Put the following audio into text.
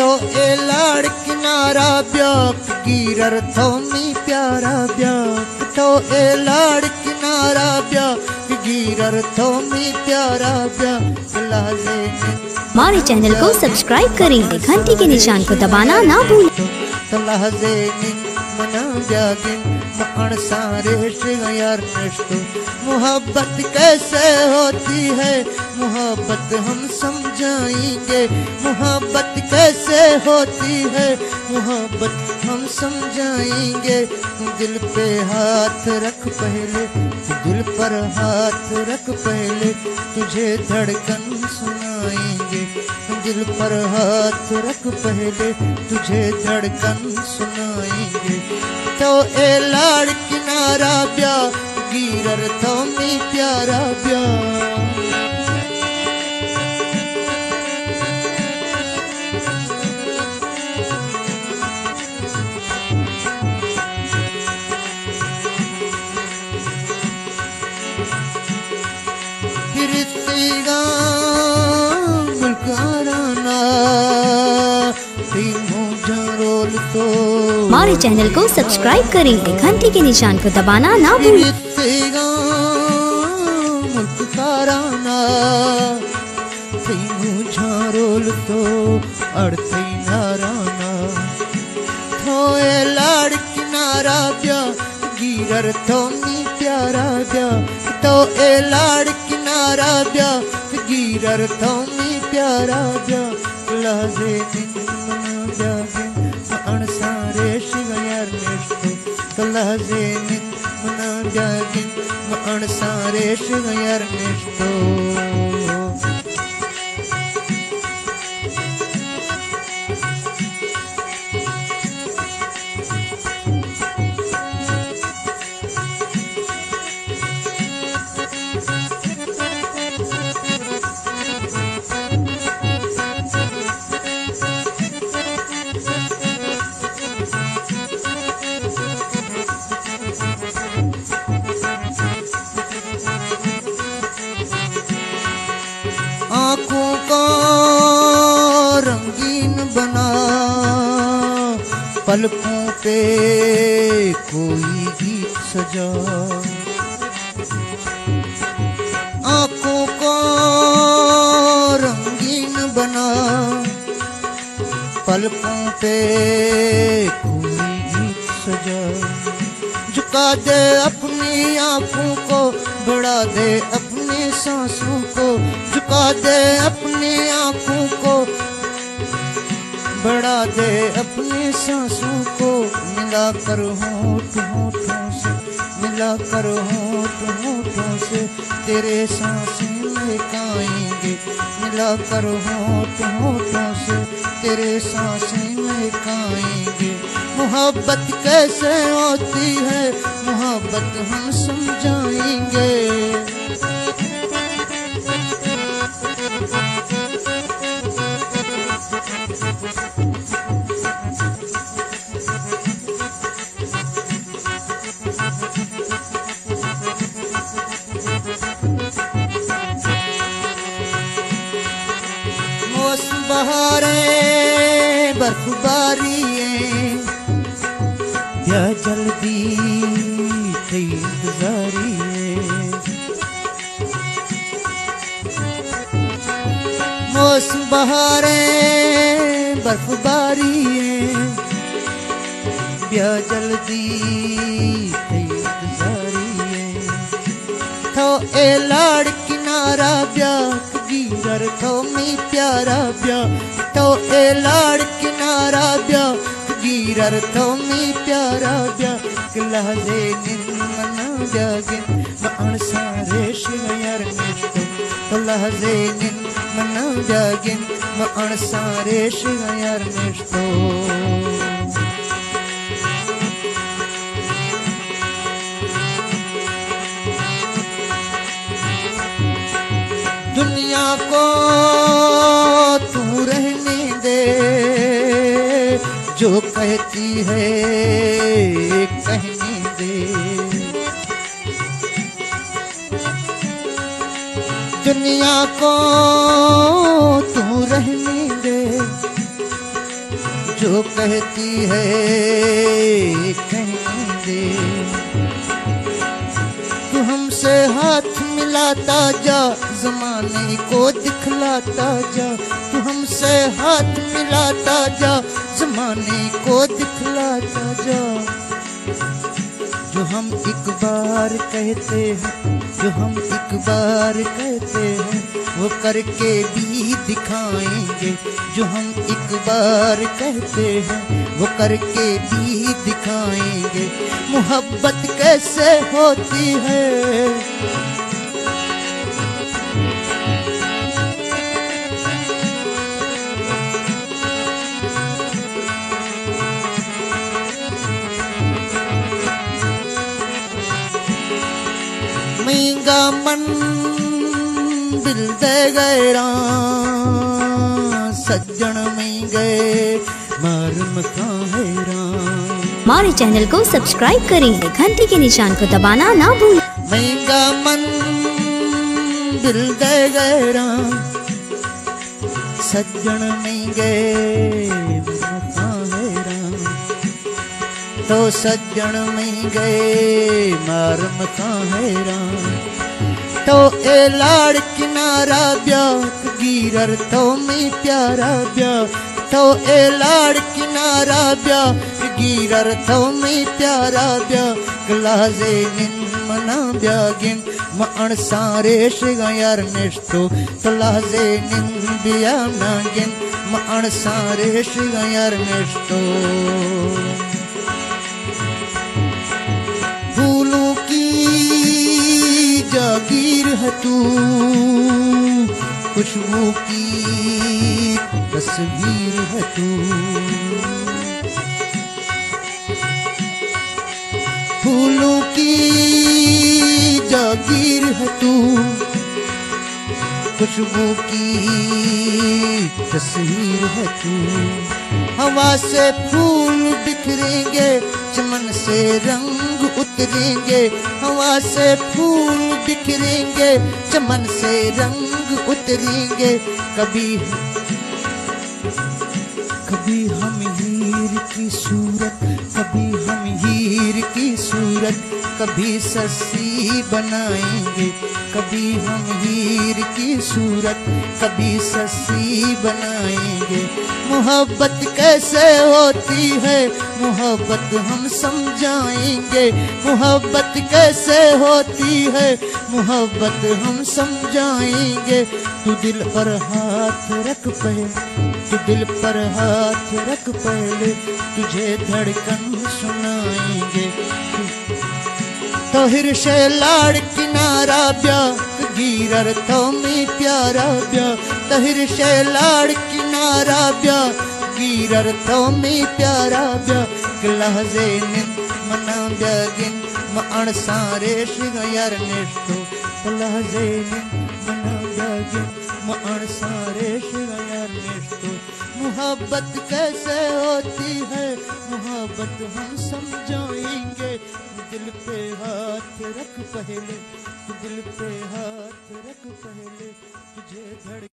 तो ए लाड़ किनारा ब्याक गिरर थो मी प्यारा ब्याक तो ए लाड़ किनारा ब्याक गिरर थो मी प्यारा ब्याक लाजे हमारे चैनल को सब्सक्राइब करें, घंटी के निशान को दबाना ना भूलें। तलाजे मना जागिन मण सारे यार नष्टो मोहब्बत कैसे होती है, मोहब्बत हम समझाएंगे। मोहब्बत कैसे होती है, मोहब्बत हम समझाएंगे। दिल पे हाथ रख पहले, दिल पर हाथ रख पहले, तुझे धड़कन सुनाएंगे। दिल पर हाथ रख पहले, तुझे धड़कन सुनाएंगे। तो ए लाड़ किनारा ब्या गिरर थो मी प्यारा ब्या। हमारे चैनल को सब्सक्राइब करें, घंटी के निशान को दबाना ना भूलें। लाड़ किनारा ब्या गिरर थो मी प्यारा ब्या तो ए लाड़ किनारा ब्या गिरर थो मी प्यारा ब्या लाजे सारे शिवयार निष्ठो लाजे मना जागिन मण सारे शिवयार निष्ठो। आँखों को रंगीन बना, पलकों पे कोई गीत सजा। आँखों को रंगीन बना, पलकों पे कोई गीत सजा। झुका दे अपनी आँखों को, बढ़ा दे अपनी सांसों को। झुका दे अपनी आँखों को, बढ़ा दे अपनी सांसों को। मिला कर होंठ होंठों से, मिला कर होंठ होंठों से, तेरे सांसें महकाएंगे। मिला कर होंठ होंठों से, तेरे सांसें महकाएंगे। मोहब्बत कैसे होती है, मोहब्बत हम समझाएंगे। मौसम बहारे बर्फबारी या जल्दी इंतजारी मौसम बहारे बर्फबारी या जल्दी इंतजारी थो ए लाड़ किनारा ब्या गिरर थो मी प्यारा ब्या तो ए लाड़ किनारा ब्या गिरर थो मी प्यारा ब्या लहजे मना जागिन मण सारे शिवयार निष्ठो तो लहजे मना जागिन मण सारे शिवयार निष्ठो। दुनिया को तू रहने दे, जो कहती है कहने दे। दुनिया को तू रहने दे, जो कहती है कहने दे। तू हमसे हाथ मिलाता जा, ज़माने को दिखलाता जा। तू हमसे हाथ मिलाता जा, ज़माने को दिखलाता जा। जो हम एक बार कहते हैं, जो हम एक बार कहते हैं, वो करके भी दिखाएंगे। जो हम एक बार कहते हैं, वो करके भी दिखाएंगे। मोहब्बत कैसे होती है, महंगा मन दिल दे गैरा, सज्जन में गए मालूम हैरान। हमारे चैनल को सब्सक्राइब करें, घंटी के निशान को दबाना ना भूलें। महंगा मन दिल दे गैरा, सज्जन में गए हैरान। तो सज्जन में गए मारम का हैरान। तो ए लाड़ किनारा ब्याह गिरर तो में प्यारा ब्याह। तो ए लाड़ किनारा ब्याह गिरर तो में प्यारा ब्याह। गलाजे निन मना ब्यागिन मण सारे शिगायर निष्ठो। गलाजे निन बिया नागिन मण सारे शिगायर निष्ठो। फूलों की जागीर है तू, खुशबू की तस्वीर है तू। फूलों की जागीर है तू, खुशबू की तस्वीर है तू। हवा से फूल बिखरेंगे, चमन से रंग उतरेंगे। हवा से फूल बिखरेंगे, चमन से रंग उतरेंगे। कभी हम हीर की सूरत, कभी हम हीर की सूरत, कभी सस्सी बनाएंगे। कभी हम हीर की सूरत, कभी सस्सी बनाएंगे। मोहब्बत कैसे होती है, मोहब्बत हम समझाएंगे। मोहब्बत कैसे होती है, मोहब्बत हम समझाएंगे। तू दिल पर हाथ रख पहले, तू दिल पर हाथ रख पहले, तुझे धड़कन सुनाएंगे। तो हिरशे लाड़ किनारा ब्याह गिरर तो में प्यारा ब्याह। तो हिरशे लाड़ किनारा ब्याह गिरर तो में प्यारा ब्याह। गलाजे निन मना ब्यागिन मण सारे शिगायर निष्ठो। गलाजे निन मना ब्यागिन मण सारे शिगायर निष्ठो। मोहब्बत कैसे होती है, मोहब्बत हम समझाएंगे। दिल पे हाथ रख पहले, दिल पे हाथ रख पहले, तुझे धड़